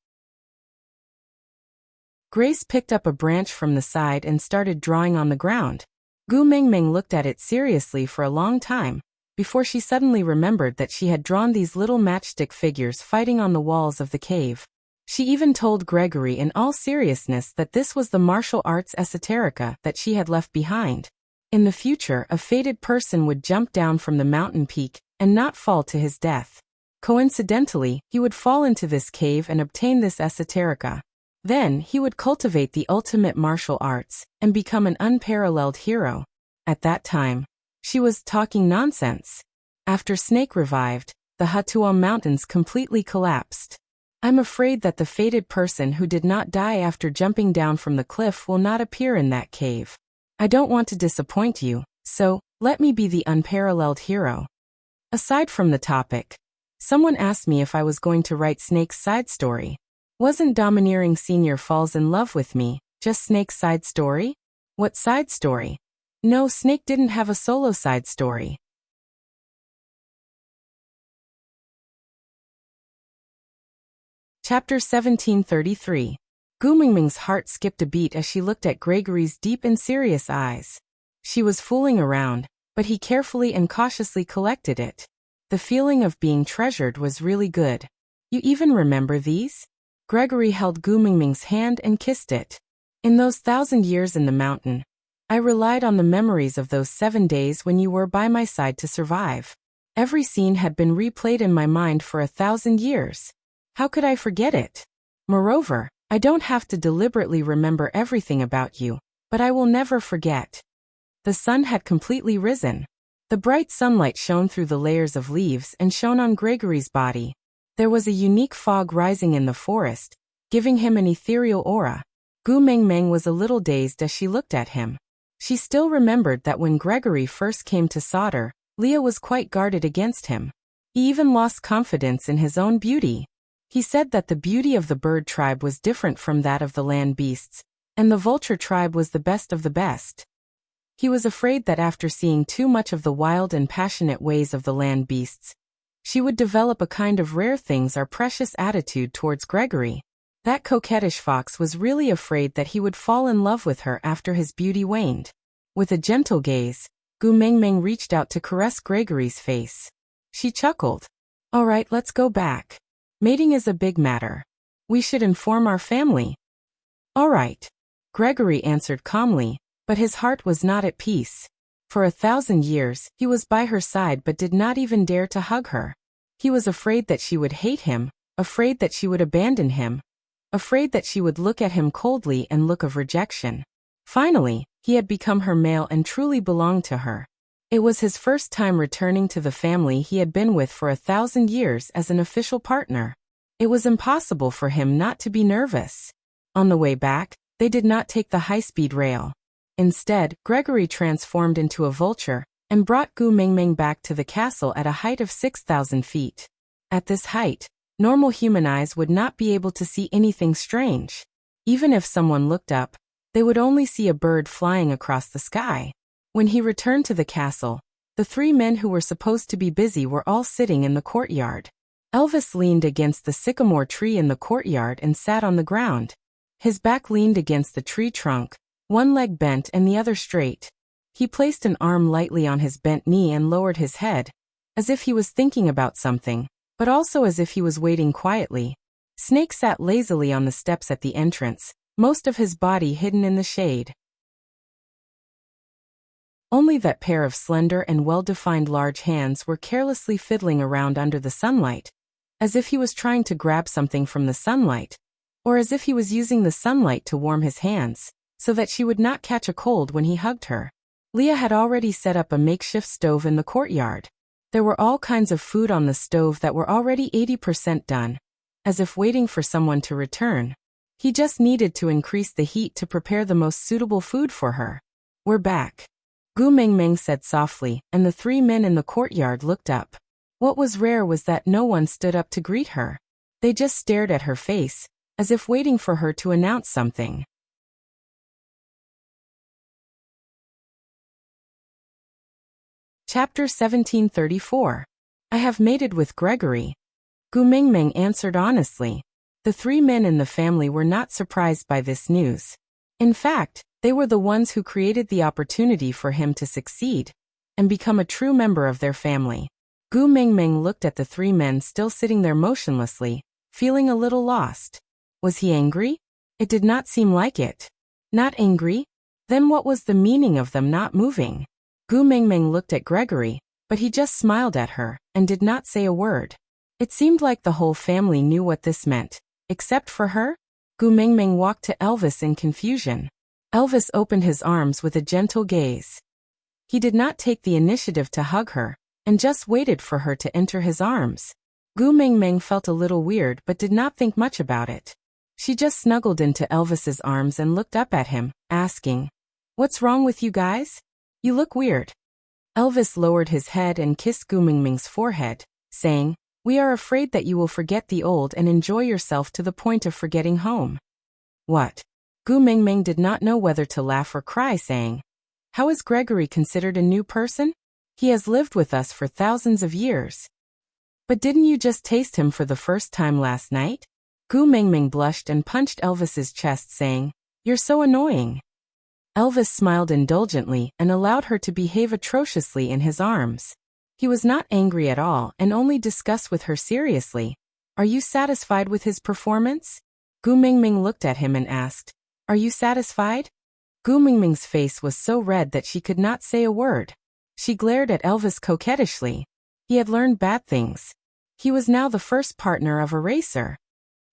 Grace picked up a branch from the side and started drawing on the ground. Gu Mingming looked at it seriously for a long time, before she suddenly remembered that she had drawn these little matchstick figures fighting on the walls of the cave. She even told Gregory in all seriousness that this was the martial arts esoterica that she had left behind. In the future, a fated person would jump down from the mountain peak and not fall to his death. Coincidentally, he would fall into this cave and obtain this esoterica. Then, he would cultivate the ultimate martial arts and become an unparalleled hero. At that time, she was talking nonsense. After Snake revived, the Hatuam Mountains completely collapsed. "I'm afraid that the fated person who did not die after jumping down from the cliff will not appear in that cave. I don't want to disappoint you, so let me be the unparalleled hero." Aside from the topic, someone asked me if I was going to write Snake's side story. Wasn't Domineering Senior Falls in Love with Me just Snake's side story? What side story? No, Snake didn't have a solo side story. Chapter 1733. Gu Mingming's heart skipped a beat as she looked at Gregory's deep and serious eyes. She was fooling around, but he carefully and cautiously collected it. The feeling of being treasured was really good. "You even remember these?" Gregory held Gu Mingming's hand and kissed it. "In those 1,000 years in the mountain, I relied on the memories of those 7 days when you were by my side to survive. Every scene had been replayed in my mind for 1,000 years. How could I forget it? Moreover, I don't have to deliberately remember everything about you, but I will never forget." The sun had completely risen. The bright sunlight shone through the layers of leaves and shone on Gregory's body. There was a unique fog rising in the forest, giving him an ethereal aura. Gu Mingming was a little dazed as she looked at him. She still remembered that when Gregory first came to Sauter, Leah was quite guarded against him. He even lost confidence in his own beauty. He said that the beauty of the bird tribe was different from that of the land beasts, and the vulture tribe was the best of the best. He was afraid that after seeing too much of the wild and passionate ways of the land beasts, she would develop a kind of rare things are precious attitude towards Gregory. That coquettish fox was really afraid that he would fall in love with her after his beauty waned. With a gentle gaze, Gu Mengmeng reached out to caress Gregory's face. She chuckled. All right, let's go back. Mating is a big matter. We should inform our family. All right. Gregory answered calmly, but his heart was not at peace. For 1,000 years, he was by her side but did not even dare to hug her. He was afraid that she would hate him, afraid that she would abandon him, afraid that she would look at him coldly and look of rejection. Finally, he had become her male and truly belonged to her. It was his first time returning to the family he had been with for 1,000 years as an official partner. It was impossible for him not to be nervous. On the way back, they did not take the high-speed rail. Instead, Gregory transformed into a vulture and brought Gu Mengmeng back to the castle at a height of 6,000 feet. At this height, normal human eyes would not be able to see anything strange. Even if someone looked up, they would only see a bird flying across the sky. When he returned to the castle, the 3 men who were supposed to be busy were all sitting in the courtyard. Elvis leaned against the sycamore tree in the courtyard and sat on the ground. His back leaned against the tree trunk, one leg bent and the other straight. He placed an arm lightly on his bent knee and lowered his head, as if he was thinking about something, but also as if he was waiting quietly. Snake sat lazily on the steps at the entrance, most of his body hidden in the shade. Only that pair of slender and well-defined large hands were carelessly fiddling around under the sunlight, as if he was trying to grab something from the sunlight, or as if he was using the sunlight to warm his hands, so that she would not catch a cold when he hugged her. Leah had already set up a makeshift stove in the courtyard. There were all kinds of food on the stove that were already 80% done, as if waiting for someone to return. He just needed to increase the heat to prepare the most suitable food for her. We're back. Gu Mengmeng said softly, and the 3 men in the courtyard looked up. What was rare was that no one stood up to greet her. They just stared at her face, as if waiting for her to announce something. Chapter 1734. I have mated with Gregory. Gu Mengmeng answered honestly. The 3 men in the family were not surprised by this news. In fact, they were the ones who created the opportunity for him to succeed and become a true member of their family. Gu Mengmeng looked at the 3 men still sitting there motionlessly, feeling a little lost. Was he angry? It did not seem like it. Not angry? Then what was the meaning of them not moving? Gu Mengmeng looked at Gregory, but he just smiled at her and did not say a word. It seemed like the whole family knew what this meant, except for her. Gu Mengmeng walked to Elvis in confusion. Elvis opened his arms with a gentle gaze. He did not take the initiative to hug her, and just waited for her to enter his arms. Gu Mengmeng felt a little weird but did not think much about it. She just snuggled into Elvis's arms and looked up at him, asking, "What's wrong with you guys? You look weird." Elvis lowered his head and kissed Gu Mengmeng's forehead, saying, "We are afraid that you will forget the old and enjoy yourself to the point of forgetting home." What? Gu Mengmeng did not know whether to laugh or cry, saying, "How is Gregory considered a new person? He has lived with us for thousands of years." "But didn't you just taste him for the first time last night?" Gu Mengmeng blushed and punched Elvis's chest, saying, "You're so annoying." Elvis smiled indulgently and allowed her to behave atrociously in his arms. He was not angry at all and only discussed with her seriously, "Are you satisfied with his performance?" Gu Mengmeng looked at him and asked, "Are you satisfied?" Gu Mengmeng's face was so red that she could not say a word. She glared at Elvis coquettishly. He had learned bad things. He was now the first partner of a racer.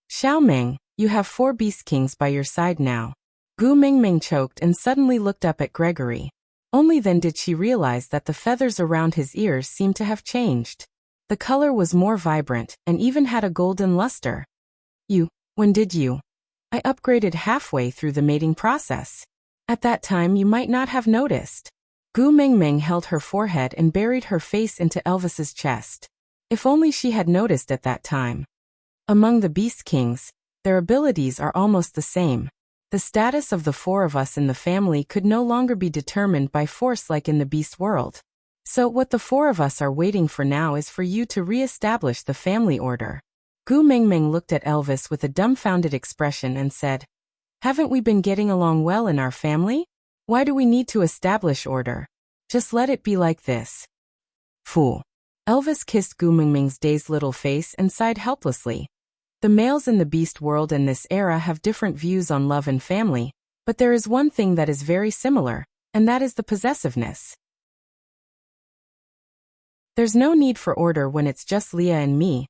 "Xiao Meng, you have 4 beast kings by your side now." Gu Mengmeng choked and suddenly looked up at Gregory. Only then did she realize that the feathers around his ears seemed to have changed. The color was more vibrant and even had a golden luster. When did you? I upgraded halfway through the mating process. At that time you might not have noticed." Gu Mengmeng held her forehead and buried her face into Elvis's chest. If only she had noticed at that time. Among the Beast Kings, their abilities are almost the same. The status of the four of us in the family could no longer be determined by force like in the beast world. So what the four of us are waiting for now is for you to re-establish the family order. Gu Mengmeng looked at Elvis with a dumbfounded expression and said, "Haven't we been getting along well in our family? Why do we need to establish order? Just let it be like this." Fool. Elvis kissed Gu Mengmeng's dazed little face and sighed helplessly. The males in the beast world in this era have different views on love and family, but there is one thing that is very similar, and that is the possessiveness. There's no need for order when it's just Leah and me,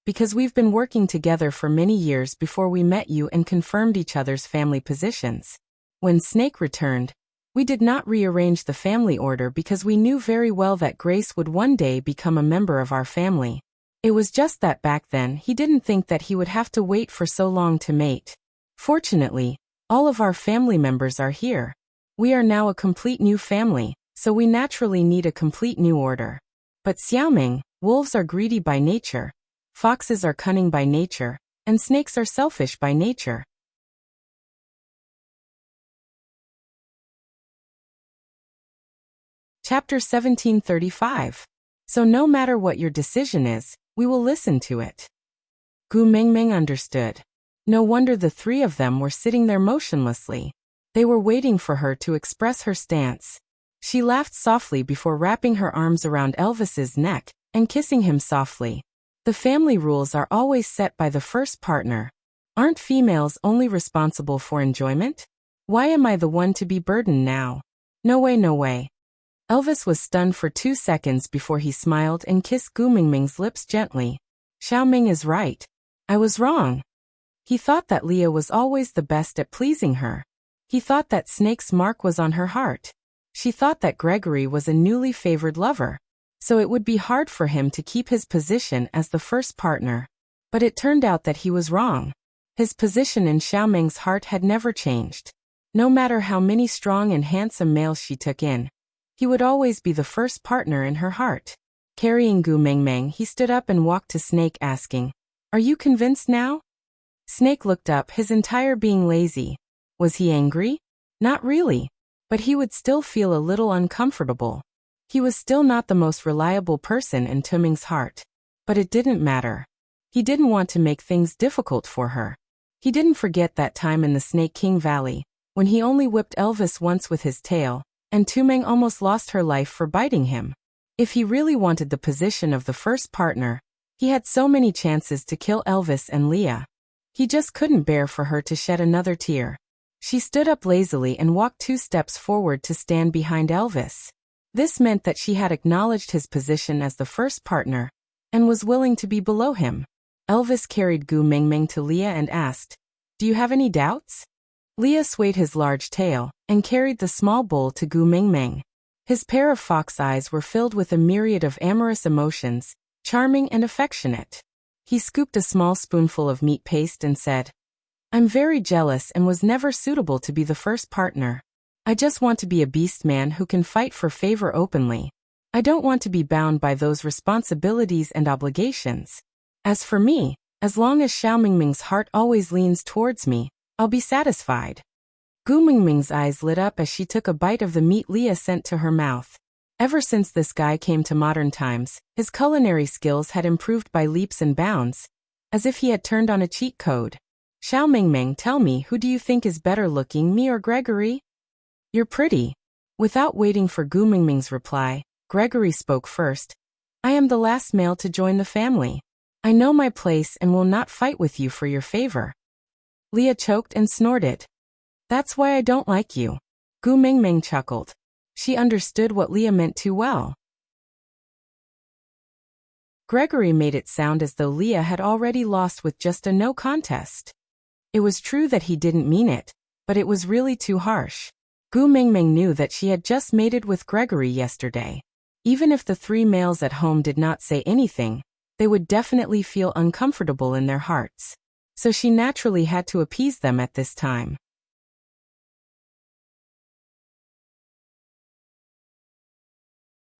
because we've been working together for many years before we met you and confirmed each other's family positions. When Snake returned, we did not rearrange the family order because we knew very well that Grace would one day become a member of our family. It was just that back then he didn't think that he would have to wait for so long to mate. Fortunately, all of our family members are here. We are now a complete new family, so we naturally need a complete new order. But Xiaoming, wolves are greedy by nature, foxes are cunning by nature, and snakes are selfish by nature. Chapter 1735. So no matter what your decision is, we will listen to it. Gu Mengmeng understood. No wonder the three of them were sitting there motionlessly. They were waiting for her to express her stance. She laughed softly before wrapping her arms around Elvis's neck and kissing him softly. The family rules are always set by the first partner. Aren't females only responsible for enjoyment? Why am I the one to be burdened now? No way, no way. Elvis was stunned for 2 seconds before he smiled and kissed Gu Mengmeng's lips gently. Xiaoming is right. I was wrong. He thought that Leah was always the best at pleasing her. He thought that Snake's mark was on her heart. She thought that Gregory was a newly favored lover, so it would be hard for him to keep his position as the first partner. But it turned out that he was wrong. His position in Xiaoming's heart had never changed. No matter how many strong and handsome males she took in, he would always be the first partner in her heart. Carrying Gu Mengmeng, he stood up and walked to Snake asking, "Are you convinced now?" Snake looked up, his entire being lazy. Was he angry? Not really. But he would still feel a little uncomfortable. He was still not the most reliable person in Tuming's heart. But it didn't matter. He didn't want to make things difficult for her. He didn't forget that time in the Snake King Valley, when he only whipped Elvis once with his tail, and Tuming almost lost her life for biting him. If he really wanted the position of the first partner, he had so many chances to kill Elvis and Leah. He just couldn't bear for her to shed another tear. She stood up lazily and walked 2 steps forward to stand behind Elvis. This meant that she had acknowledged his position as the first partner, and was willing to be below him. Elvis carried Gu Mengmeng to Leah and asked, "Do you have any doubts?" Leah swayed his large tail, and carried the small bowl to Gu Mengmeng. His pair of fox eyes were filled with a myriad of amorous emotions, charming and affectionate. He scooped a small spoonful of meat paste and said, "I'm very jealous and was never suitable to be the first partner. I just want to be a beast man who can fight for favor openly. I don't want to be bound by those responsibilities and obligations. As for me, as long as Xiao Mingming's heart always leans towards me, I'll be satisfied." Gu Mingming's eyes lit up as she took a bite of the meat Leah sent to her mouth. Ever since this guy came to modern times, his culinary skills had improved by leaps and bounds, as if he had turned on a cheat code. "Xiao Mingming, tell me, who do you think is better looking, me or Gregory?" "You're pretty." Without waiting for Gu Mingming's reply, Gregory spoke first. "I am the last male to join the family. I know my place and will not fight with you for your favor." Leah choked and snorted. "That's why I don't like you." Gu Mingming chuckled. She understood what Leah meant too well. Gregory made it sound as though Leah had already lost with just a no contest. It was true that he didn't mean it, but it was really too harsh. Gu Mingming knew that she had just mated with Gregory yesterday. Even if the 3 males at home did not say anything, they would definitely feel uncomfortable in their hearts. So she naturally had to appease them at this time.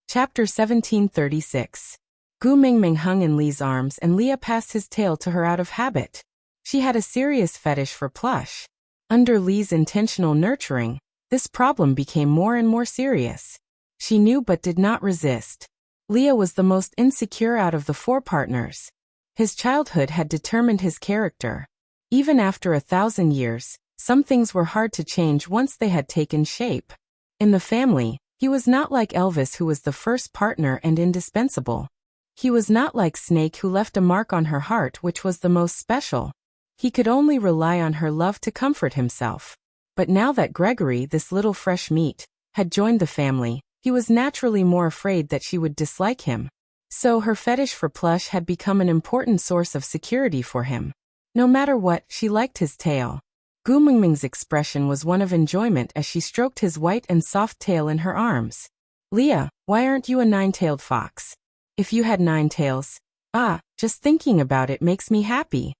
Chapter 1736. Gu Mingming hung in Li's arms and Leah passed his tail to her out of habit. She had a serious fetish for plush. Under Li's intentional nurturing, this problem became more and more serious. She knew but did not resist. Leah was the most insecure out of the four partners. His childhood had determined his character. Even after 1,000 years, some things were hard to change once they had taken shape. In the family, he was not like Elvis, who was the first partner and indispensable. He was not like Snake, who left a mark on her heart which was the most special. He could only rely on her love to comfort himself. But now that Gregory, this little fresh meat, had joined the family, he was naturally more afraid that she would dislike him. So her fetish for plush had become an important source of security for him. No matter what, she liked his tail. Gu Mingming's expression was one of enjoyment as she stroked his white and soft tail in her arms. Leah, why aren't you a nine-tailed fox? If you had 9 tails. Just thinking about it makes me happy.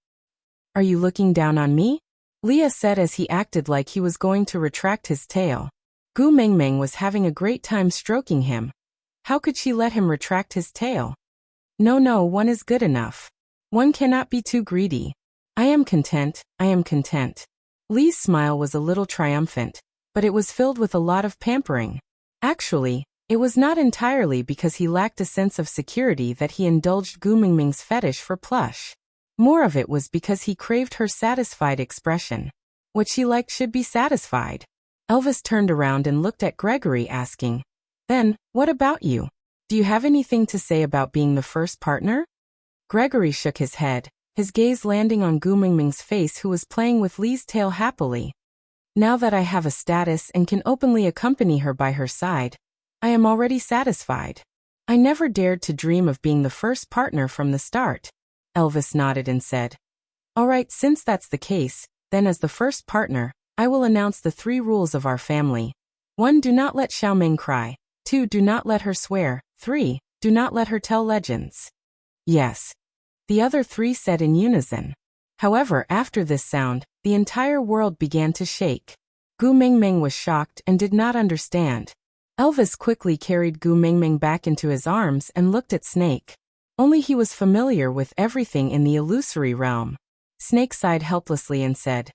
Are you looking down on me? Leah said as he acted like he was going to retract his tail. Gu Mingming was having a great time stroking him. How could she let him retract his tail? No, one is good enough. One cannot be too greedy. I am content. Li's smile was a little triumphant, but it was filled with a lot of pampering. Actually, it was not entirely because he lacked a sense of security that he indulged Gu Mingming's fetish for plush. More of it was because he craved her satisfied expression. What she liked should be satisfied. Elvis turned around and looked at Gregory, asking, "Then, what about you? Do you have anything to say about being the first partner?" Gregory shook his head, his gaze landing on Gu Mingming's face, who was playing with Li's tail happily. "Now that I have a status and can openly accompany her by her side, I am already satisfied. I never dared to dream of being the first partner from the start." Elvis nodded and said, "All right, since that's the case, then as the first partner, I will announce the 3 rules of our family. 1. Do not let Xiaoming cry. 2. Do not let her swear. 3. Do not let her tell legends." "Yes," the other 3 said in unison. However, after this sound, the entire world began to shake. Gu Mingming was shocked and did not understand. Elvis quickly carried Gu Mingming back into his arms and looked at Snake. Only he was familiar with everything in the illusory realm. Snake sighed helplessly and said,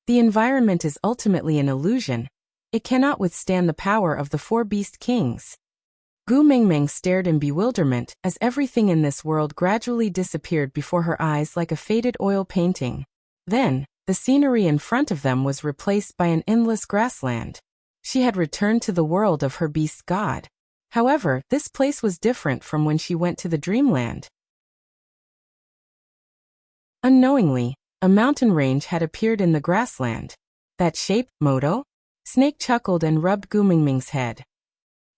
"The environment is ultimately an illusion. It cannot withstand the power of the 4 beast kings." Gu Mingming stared in bewilderment as everything in this world gradually disappeared before her eyes like a faded oil painting. Then, the scenery in front of them was replaced by an endless grassland. She had returned to the world of her beast god. However, this place was different from when she went to the dreamland. Unknowingly, a mountain range had appeared in the grassland. "That shape, Moto?" Snake chuckled and rubbed Gu Mingming's head.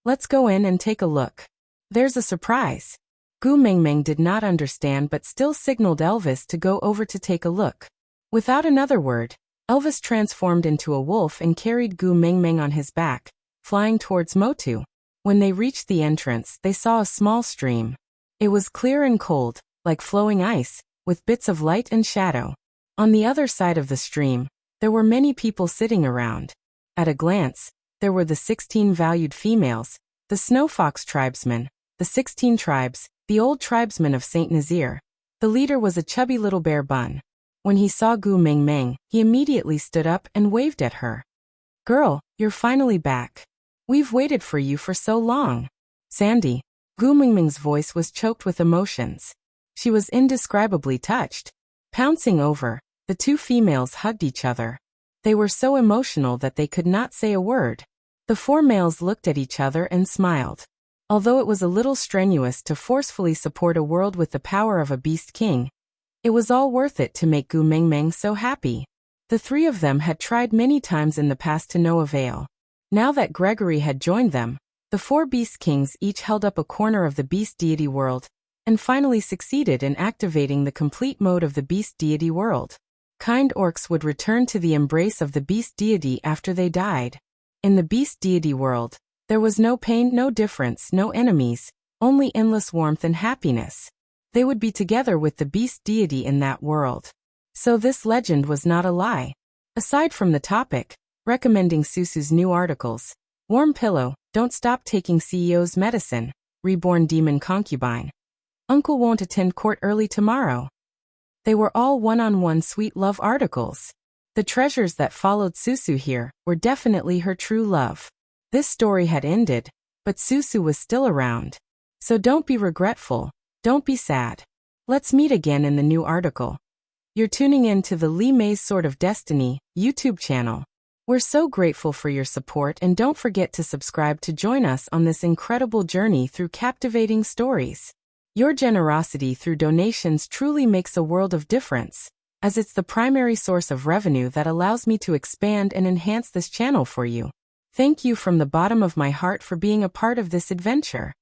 "Let's go in and take a look. There's a surprise." Gu Mingming did not understand but still signaled Elvis to go over to take a look. Without another word, Elvis transformed into a wolf and carried Gu Mingming on his back, flying towards Motu. When they reached the entrance, they saw a small stream. It was clear and cold, like flowing ice, with bits of light and shadow. On the other side of the stream, there were many people sitting around. At a glance, there were the 16 valued females, the Snow Fox tribesmen, the 16 tribes, the old tribesmen of Saint Nazir. The leader was a chubby little bear bun. When he saw Gu Mingming, he immediately stood up and waved at her. "Girl, you're finally back. We've waited for you for so long." "Sandy." Gu Mingming's voice was choked with emotions. She was indescribably touched. Pouncing over, the 2 females hugged each other. They were so emotional that they could not say a word. The 4 males looked at each other and smiled. Although it was a little strenuous to forcefully support a world with the power of a beast king, it was all worth it to make Gu Mingming so happy. The 3 of them had tried many times in the past to no avail. Now that Gregory had joined them, the 4 beast kings each held up a corner of the beast deity world, and finally succeeded in activating the complete mode of the beast deity world. Kind orcs would return to the embrace of the beast deity after they died. In the beast deity world, there was no pain, no difference, no enemies, only endless warmth and happiness. They would be together with the beast deity in that world. So this legend was not a lie. Aside from the topic, recommending Susu's new articles, Warm Pillow, Don't Stop Taking CEO's Medicine, Reborn Demon Concubine, Uncle won't attend court early tomorrow. They were all one-on-one sweet love articles. The treasures that followed Susu here were definitely her true love. This story had ended, but Susu was still around. So don't be regretful, don't be sad. Let's meet again in the new article. You're tuning in to the Lee May's Sword of Destiny YouTube channel. We're so grateful for your support, and don't forget to subscribe to join us on this incredible journey through captivating stories. Your generosity through donations truly makes a world of difference, as it's the primary source of revenue that allows me to expand and enhance this channel for you. Thank you from the bottom of my heart for being a part of this adventure.